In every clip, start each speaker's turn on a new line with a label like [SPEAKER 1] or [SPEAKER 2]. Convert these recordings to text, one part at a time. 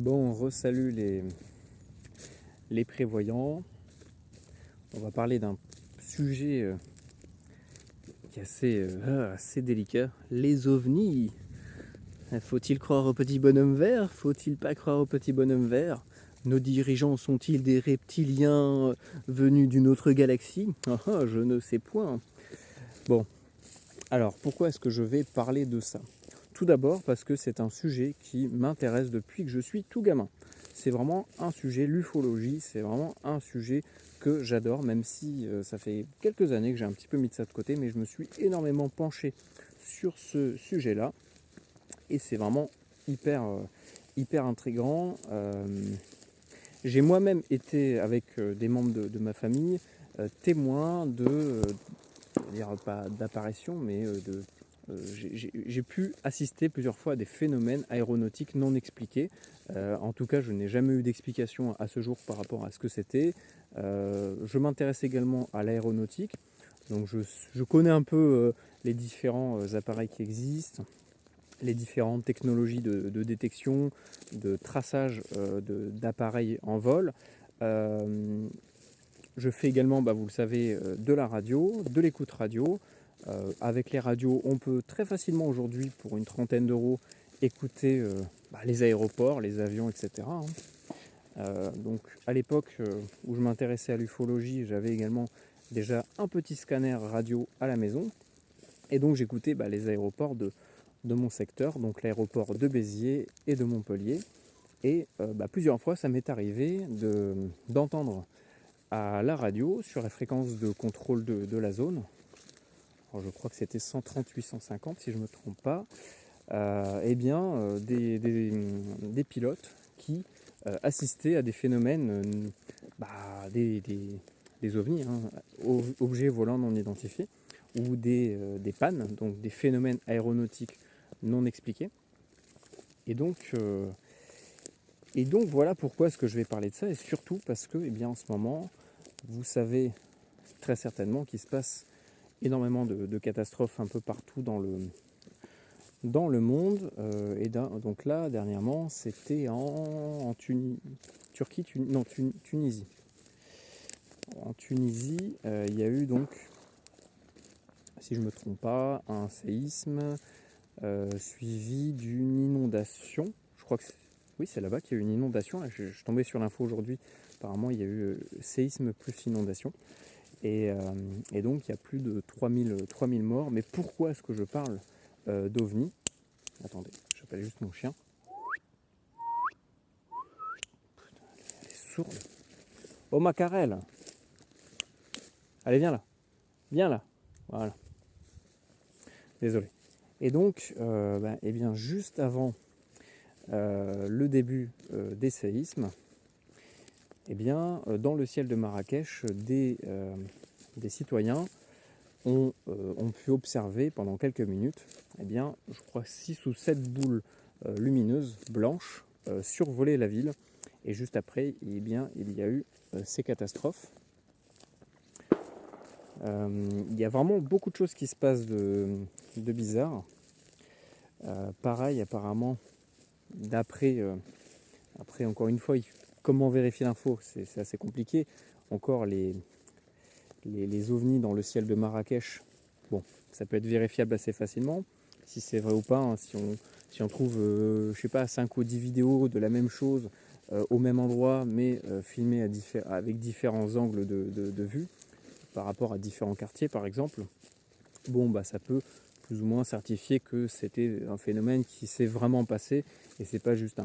[SPEAKER 1] Bon, re-salut les prévoyants. On va parler d'un sujet qui est assez délicat. Les ovnis. Faut-il croire au petit bonhomme vert? Faut-il pas croire au petit bonhomme vert? Nos dirigeants sont-ils des reptiliens venus d'une autre galaxie? Je ne sais point. Bon, alors pourquoi est-ce que je vais parler de ça? Tout d'abord parce que c'est un sujet qui m'intéresse depuis que je suis tout gamin. C'est vraiment un sujet, l'ufologie, c'est vraiment un sujet que j'adore, même si ça fait quelques années que j'ai un petit peu mis de ça de côté, mais je me suis énormément penché sur ce sujet-là, et c'est vraiment hyper intriguant. J'ai moi-même été, avec des membres de ma famille, témoin pas d'apparition, mais j'ai pu assister plusieurs fois à des phénomènes aéronautiques non expliqués. En tout cas, je n'ai jamais eu d'explication à ce jour par rapport à ce que c'était. Je m'intéresse également à l'aéronautique, donc je connais un peu les différents appareils qui existent, les différentes technologies de détection, de traçage d'appareils en vol. Je fais également, vous le savez, de la radio, de l'écoute radio. Avec les radios, on peut très facilement aujourd'hui, pour une trentaine d'euros, écouter les aéroports, les avions, etc. Donc à l'époque où je m'intéressais à l'ufologie, j'avais également déjà un petit scanner radio à la maison. Et donc j'écoutais les aéroports de mon secteur, donc l'aéroport de Béziers et de Montpellier. Et plusieurs fois, ça m'est arrivé d'entendre à la radio, sur la fréquence de contrôle de la zone, alors je crois que c'était 130-850 si je ne me trompe pas, des pilotes qui assistaient à des phénomènes, des ovnis, objets volants non identifiés, ou des pannes, donc des phénomènes aéronautiques non expliqués. Et donc voilà pourquoi est-ce que je vais parler de ça, et surtout parce que en ce moment, vous savez très certainement qu'il se passe énormément de catastrophes un peu partout dans le monde. Donc là, dernièrement, c'était en Tunisie. En Tunisie, il y a eu donc, si je ne me trompe pas, un séisme suivi d'une inondation. Je crois que oui, c'est là-bas qu'il y a eu une inondation. Là, je suis tombé sur l'info aujourd'hui. Apparemment, il y a eu séisme plus inondation. Et donc, il y a plus de 3000 morts. Mais pourquoi est-ce que je parle d'OVNI? Attendez, j'appelle juste mon chien. Elle est sourde. Oh, Macarel! Allez, viens là. Viens là. Voilà. Désolé. Et donc, juste avant le début des séismes, dans le ciel de Marrakech, des citoyens ont pu observer pendant quelques minutes, je crois 6 ou 7 boules lumineuses, blanches, survoler la ville. Et juste après, il y a eu ces catastrophes. Il y a vraiment beaucoup de choses qui se passent de bizarre. Pareil, apparemment, après, encore une fois, comment vérifier l'info, c'est assez compliqué. Encore les ovnis dans le ciel de Marrakech, bon, ça peut être vérifiable assez facilement, si c'est vrai ou pas, si on trouve, 5 ou 10 vidéos de la même chose au même endroit, mais filmées avec différents angles de vue, par rapport à différents quartiers par exemple, ça peut plus ou moins certifier que c'était un phénomène qui s'est vraiment passé, et c'est pas juste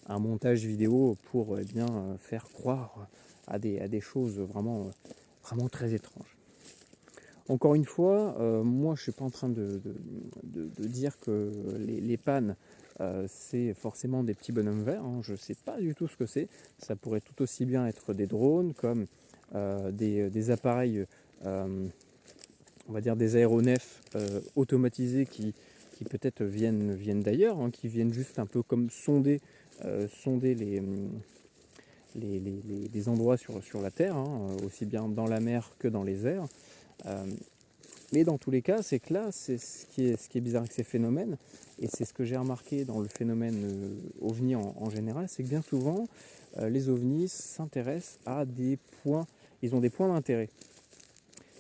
[SPEAKER 1] un montage vidéo pour faire croire à des choses vraiment très étranges. Encore une fois, moi je suis pas en train de dire que les pannes c'est forcément des petits bonhommes verts, je sais pas du tout ce que c'est. Ça pourrait tout aussi bien être des drones, comme des appareils, on va dire des aéronefs automatisés qui peut-être viennent d'ailleurs, qui viennent juste un peu comme sonder les endroits sur la Terre, aussi bien dans la mer que dans les airs. Mais dans tous les cas, c'est que là, c'est ce qui est bizarre avec ces phénomènes, et c'est ce que j'ai remarqué dans le phénomène ovni en général, c'est que bien souvent, les ovnis s'intéressent à des points, ils ont des points d'intérêt.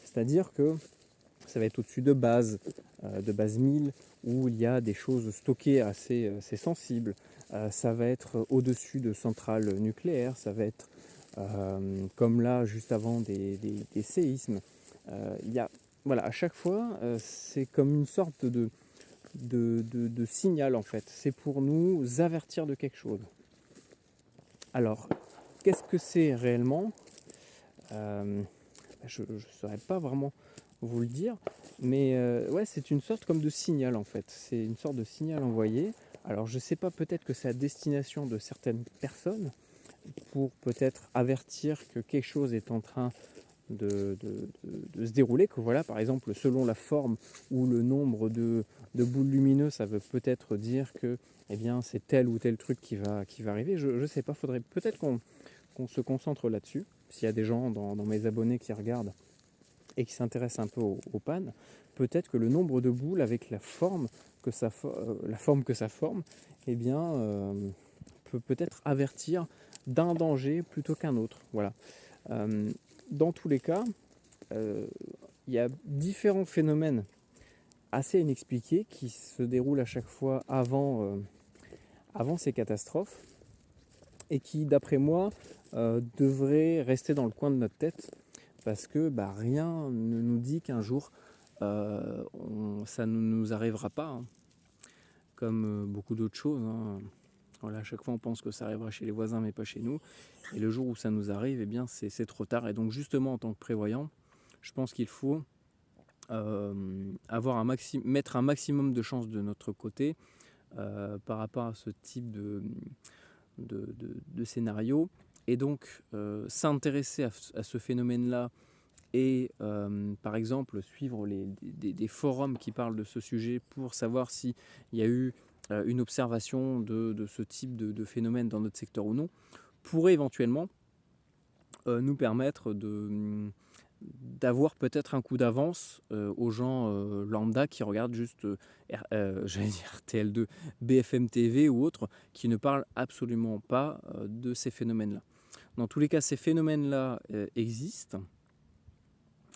[SPEAKER 1] C'est-à-dire que ça va être au-dessus de base 1000, où il y a des choses stockées assez sensibles. Ça va être au-dessus de centrales nucléaires, ça va être comme là, juste avant des séismes. Il y a, voilà, à chaque fois, c'est comme une sorte de signal en fait. C'est pour nous avertir de quelque chose. Alors, qu'est-ce que c'est réellement? Je ne saurais pas vraiment vous le dire, mais ouais, c'est une sorte comme de signal en fait. C'est une sorte de signal envoyé. Alors, je ne sais pas, peut-être que c'est à destination de certaines personnes pour peut-être avertir que quelque chose est en train de se dérouler, que voilà, par exemple, selon la forme ou le nombre de boules lumineuses, ça veut peut-être dire que eh bien, c'est tel ou tel truc qui va arriver. Je ne sais pas, faudrait peut-être qu'on se concentre là-dessus. S'il y a des gens dans mes abonnés qui regardent et qui s'intéressent un peu aux pannes, peut-être que le nombre de boules avec la forme que ça forme, eh bien, peut peut-être avertir d'un danger plutôt qu'un autre. Voilà. Euh, dans tous les cas, il y a différents phénomènes assez inexpliqués qui se déroulent à chaque fois avant ces catastrophes et qui, d'après moi, devraient rester dans le coin de notre tête parce que rien ne nous dit qu'un jour ça ne nous arrivera pas, hein, comme beaucoup d'autres choses. Hein. Voilà, à chaque fois on pense que ça arrivera chez les voisins mais pas chez nous. Et le jour où ça nous arrive, eh bien c'est trop tard. Et donc justement en tant que prévoyant, je pense qu'il faut mettre un maximum de chances de notre côté par rapport à ce type de scénario. Et donc s'intéresser à ce phénomène-là et par exemple suivre des forums qui parlent de ce sujet pour savoir s'il y a eu une observation de ce type de phénomène dans notre secteur ou non, pourrait éventuellement nous permettre d'avoir peut-être un coup d'avance aux gens lambda qui regardent juste j'allais dire RTL2, BFM TV ou autres, qui ne parlent absolument pas de ces phénomènes-là. Dans tous les cas, ces phénomènes-là existent.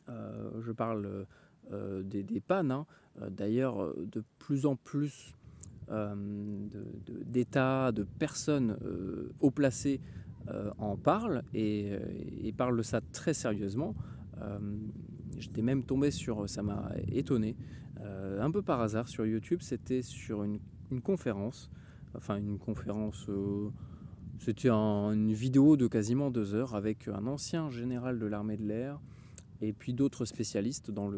[SPEAKER 1] Je parle des pannes. Hein. D'ailleurs, de plus en plus d'États, de personnes haut placées en parlent et parlent de ça très sérieusement. J'étais même tombé ça m'a étonné, un peu par hasard sur YouTube, c'était sur une conférence, c'était une vidéo de quasiment 2 heures avec un ancien général de l'armée de l'air et puis d'autres spécialistes dans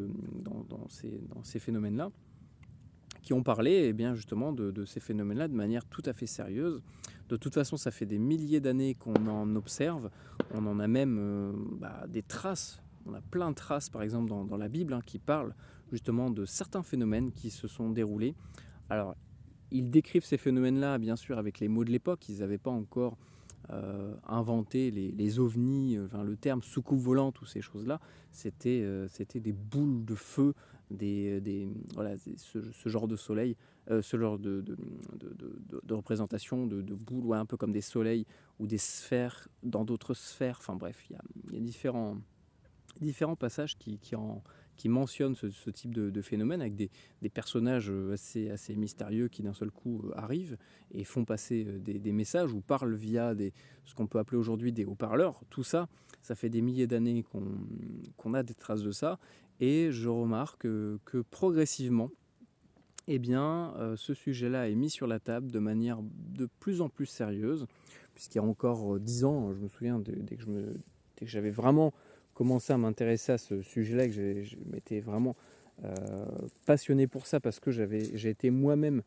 [SPEAKER 1] ces phénomènes-là, qui ont parlé eh bien, justement de ces phénomènes-là de manière tout à fait sérieuse. De toute façon, ça fait des milliers d'années qu'on en observe. On en a même des traces. On a plein de traces, par exemple, dans la Bible, hein, qui parlent justement de certains phénomènes qui se sont déroulés. Alors, ils décrivent ces phénomènes-là, bien sûr, avec les mots de l'époque. Ils n'avaient pas encore inventé les ovnis, le terme soucoupe volante ou ces choses-là. C'était des boules de feu, ce genre de soleil, ce genre de représentation de boules, ouais, un peu comme des soleils ou des sphères dans d'autres sphères. Enfin bref, il y a différents passages qui mentionnent ce type de phénomène avec des personnages assez mystérieux qui d'un seul coup arrivent et font passer des messages ou parlent via ce qu'on peut appeler aujourd'hui des haut-parleurs. Tout ça, ça fait des milliers d'années qu'on a des traces de ça, et je remarque que progressivement, eh bien, ce sujet-là est mis sur la table de manière de plus en plus sérieuse, puisqu'il y a encore 10 ans, je me souviens, dès que j'avais vraiment commencé à m'intéresser à ce sujet-là, que je m'étais vraiment passionné pour ça, parce que j'ai été moi-même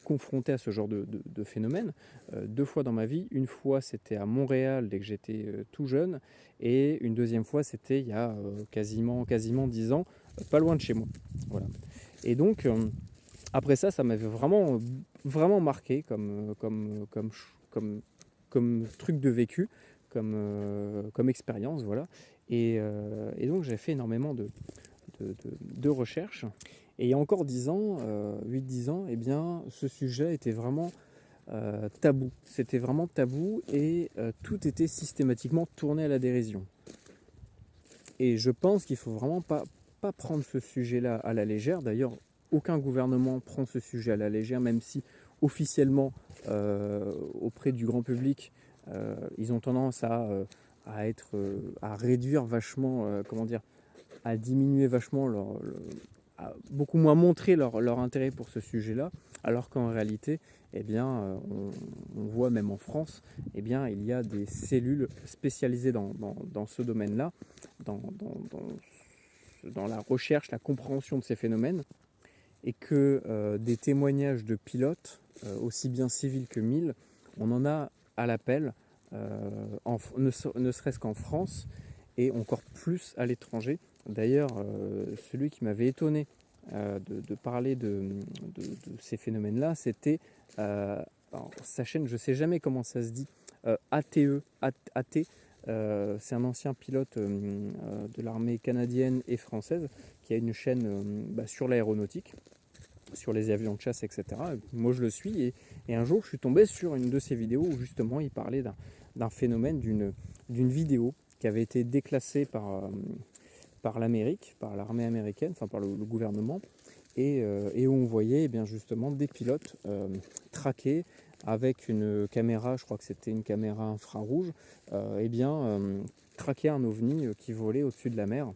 [SPEAKER 1] confronté à ce genre de phénomène 2 fois dans ma vie. Une fois, c'était à Montréal, dès que j'étais tout jeune, et une deuxième fois, c'était il y a quasiment 10 ans, pas loin de chez moi. Voilà. Et donc, après ça, ça m'avait vraiment marqué comme truc de vécu, comme expérience, voilà. Et donc, j'ai fait énormément de recherche. Et il y a encore 10 ans, 8-10 ans, eh bien, ce sujet était vraiment tabou. C'était vraiment tabou et tout était systématiquement tourné à la dérision. Et je pense qu'il ne faut vraiment pas prendre ce sujet-là à la légère. D'ailleurs, aucun gouvernement prend ce sujet à la légère, même si officiellement, auprès du grand public, ils ont tendance à réduire vachement, à diminuer vachement à beaucoup moins montrer leur intérêt pour ce sujet-là, alors qu'en réalité, eh bien, on voit même en France, eh bien, il y a des cellules spécialisées dans ce domaine-là, dans la recherche, la compréhension de ces phénomènes, et que des témoignages de pilotes, aussi bien civils que mil, on en a à l'appel, ne serait-ce qu'en France, et encore plus à l'étranger. D'ailleurs, celui qui m'avait étonné de parler de ces phénomènes-là, c'était sa chaîne, je ne sais jamais comment ça se dit, ATE, AT, c'est un ancien pilote de l'armée canadienne et française qui a une chaîne sur l'aéronautique, sur les avions de chasse, etc. Moi je le suis et un jour je suis tombé sur une de ses vidéos où justement il parlait d'un phénomène, d'une vidéo qui avait été déclassée par l'Amérique, par l'armée américaine, enfin par le gouvernement, et où on voyait bien justement des pilotes traqués avec une caméra, je crois que c'était une caméra infrarouge, traquer un ovni qui volait au-dessus de la mer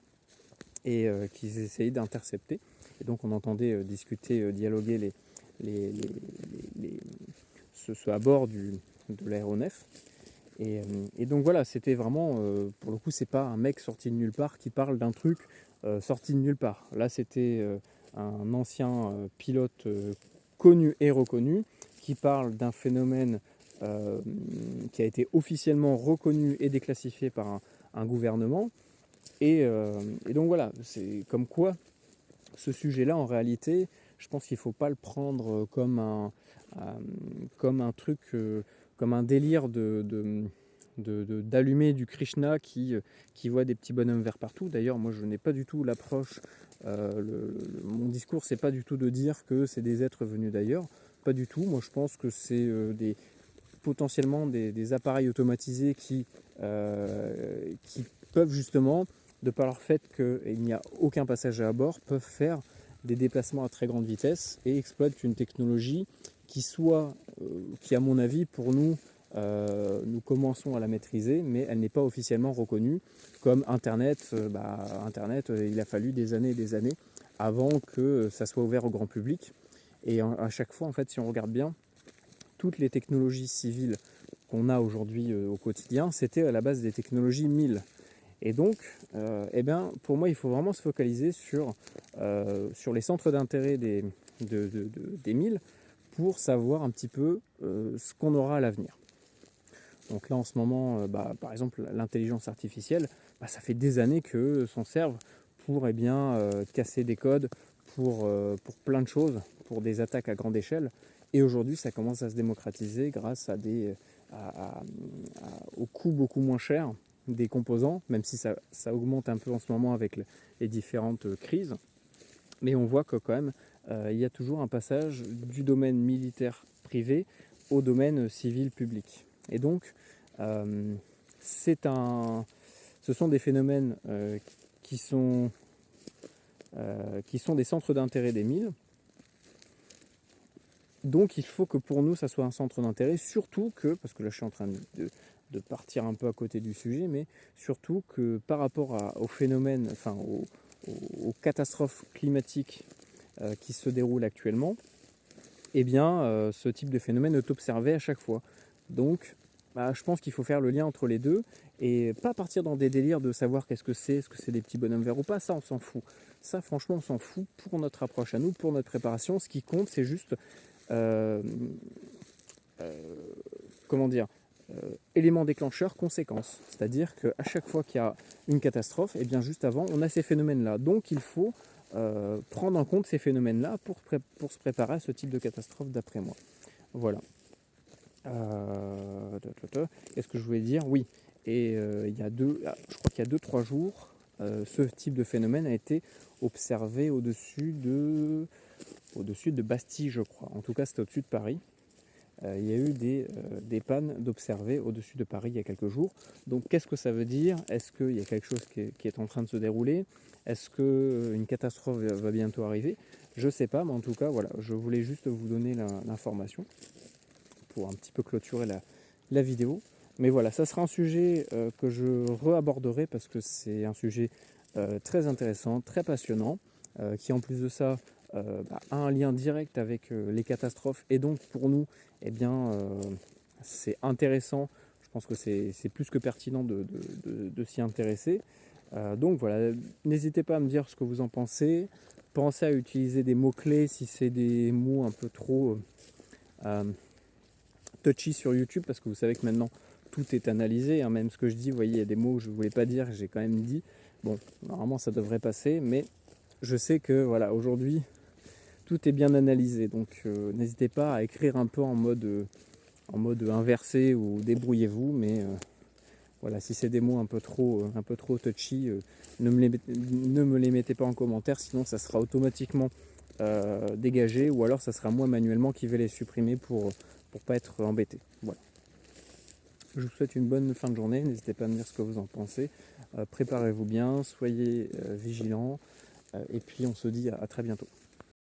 [SPEAKER 1] et qu'ils essayaient d'intercepter. Et donc on entendait discuter, dialoguer ceux à bord de l'aéronef. Et donc voilà, c'était vraiment, pour le coup, c'est pas un mec sorti de nulle part qui parle d'un truc sorti de nulle part. Là, c'était un ancien pilote connu et reconnu qui parle d'un phénomène qui a été officiellement reconnu et déclassifié par un gouvernement. Et donc voilà, c'est comme quoi ce sujet-là, en réalité, je pense qu'il ne faut pas le prendre comme un truc, comme un délire d'allumer du Krishna qui voit des petits bonhommes verts partout. D'ailleurs, moi, je n'ai pas du tout l'approche, mon discours, c'est pas du tout de dire que c'est des êtres venus d'ailleurs, pas du tout. Moi, je pense que c'est potentiellement des appareils automatisés qui peuvent justement, de par leur fait qu'il n'y a aucun passager à bord, peuvent faire des déplacements à très grande vitesse et exploitent une technologie qui à mon avis pour nous, nous commençons à la maîtriser, mais elle n'est pas officiellement reconnue comme Internet. Internet, il a fallu des années et des années avant que ça soit ouvert au grand public. Et à chaque fois, en fait, si on regarde bien, toutes les technologies civiles qu'on a aujourd'hui au quotidien, c'était à la base des technologies 1000. Et donc, pour moi, il faut vraiment se focaliser sur les centres d'intérêt des 1000 pour savoir un petit peu ce qu'on aura à l'avenir. Donc là, en ce moment, par exemple, l'intelligence artificielle, ça fait des années que s'en servent pour casser des codes, pour plein de choses, pour des attaques à grande échelle. Et aujourd'hui, ça commence à se démocratiser grâce au coût beaucoup moins cher des composants, même si ça augmente un peu en ce moment avec les différentes crises. Mais on voit que quand même, il y a toujours un passage du domaine militaire privé au domaine civil public. Et donc, ce sont des phénomènes qui sont des centres d'intérêt des 1000. Donc il faut que pour nous, ça soit un centre d'intérêt, surtout que, parce que là je suis en train de partir un peu à côté du sujet, mais surtout que par rapport aux phénomènes, aux catastrophes climatiques qui se déroulent actuellement, ce type de phénomène est observé à chaque fois. Donc je pense qu'il faut faire le lien entre les deux et pas partir dans des délires de savoir est-ce que c'est des petits bonhommes verts ou pas, ça on s'en fout. Ça franchement on s'en fout pour notre approche à nous, pour notre préparation. Ce qui compte c'est juste élément déclencheur, conséquence. C'est-à-dire qu'à chaque fois qu'il y a une catastrophe, juste avant, on a ces phénomènes-là. Donc il faut prendre en compte ces phénomènes-là pour se préparer à ce type de catastrophe, d'après moi. Voilà. Qu'est-ce que je voulais dire ? Oui. Et je crois qu'il y a 2-3 jours, ce type de phénomène a été observé au-dessus de Bastille, je crois. En tout cas, c'était au-dessus de Paris. Il y a eu des pannes d'observer au-dessus de Paris il y a quelques jours. Donc qu'est-ce que ça veut dire? Est-ce qu'il y a quelque chose qui est en train de se dérouler? Est-ce qu'une catastrophe va bientôt arriver? Je ne sais pas, mais en tout cas, voilà, je voulais juste vous donner l'information pour un petit peu clôturer la vidéo. Mais voilà, ça sera un sujet que je re-aborderai parce que c'est un sujet très intéressant, très passionnant, qui en plus de ça a un lien direct avec les catastrophes. Et donc pour nous, eh bien, c'est intéressant. Je pense que c'est plus que pertinent de s'y intéresser. Donc voilà, n'hésitez pas à me dire ce que vous en pensez. Pensez à utiliser des mots-clés si c'est des mots un peu trop touchy sur YouTube, parce que vous savez que maintenant tout est analysé, hein. Même ce que je dis, vous voyez, il y a des mots que je ne voulais pas dire, j'ai quand même dit. Bon, normalement ça devrait passer, mais je sais que voilà, aujourd'hui tout est bien analysé, donc n'hésitez pas à écrire un peu en mode inversé ou débrouillez-vous, mais voilà, si c'est des mots un peu trop touchy, ne me les mettez pas en commentaire, sinon ça sera automatiquement dégagé, ou alors ça sera moi manuellement qui vais les supprimer pour pas être embêté. Voilà. Je vous souhaite une bonne fin de journée, n'hésitez pas à me dire ce que vous en pensez. Préparez-vous bien, soyez vigilants, et puis on se dit à très bientôt.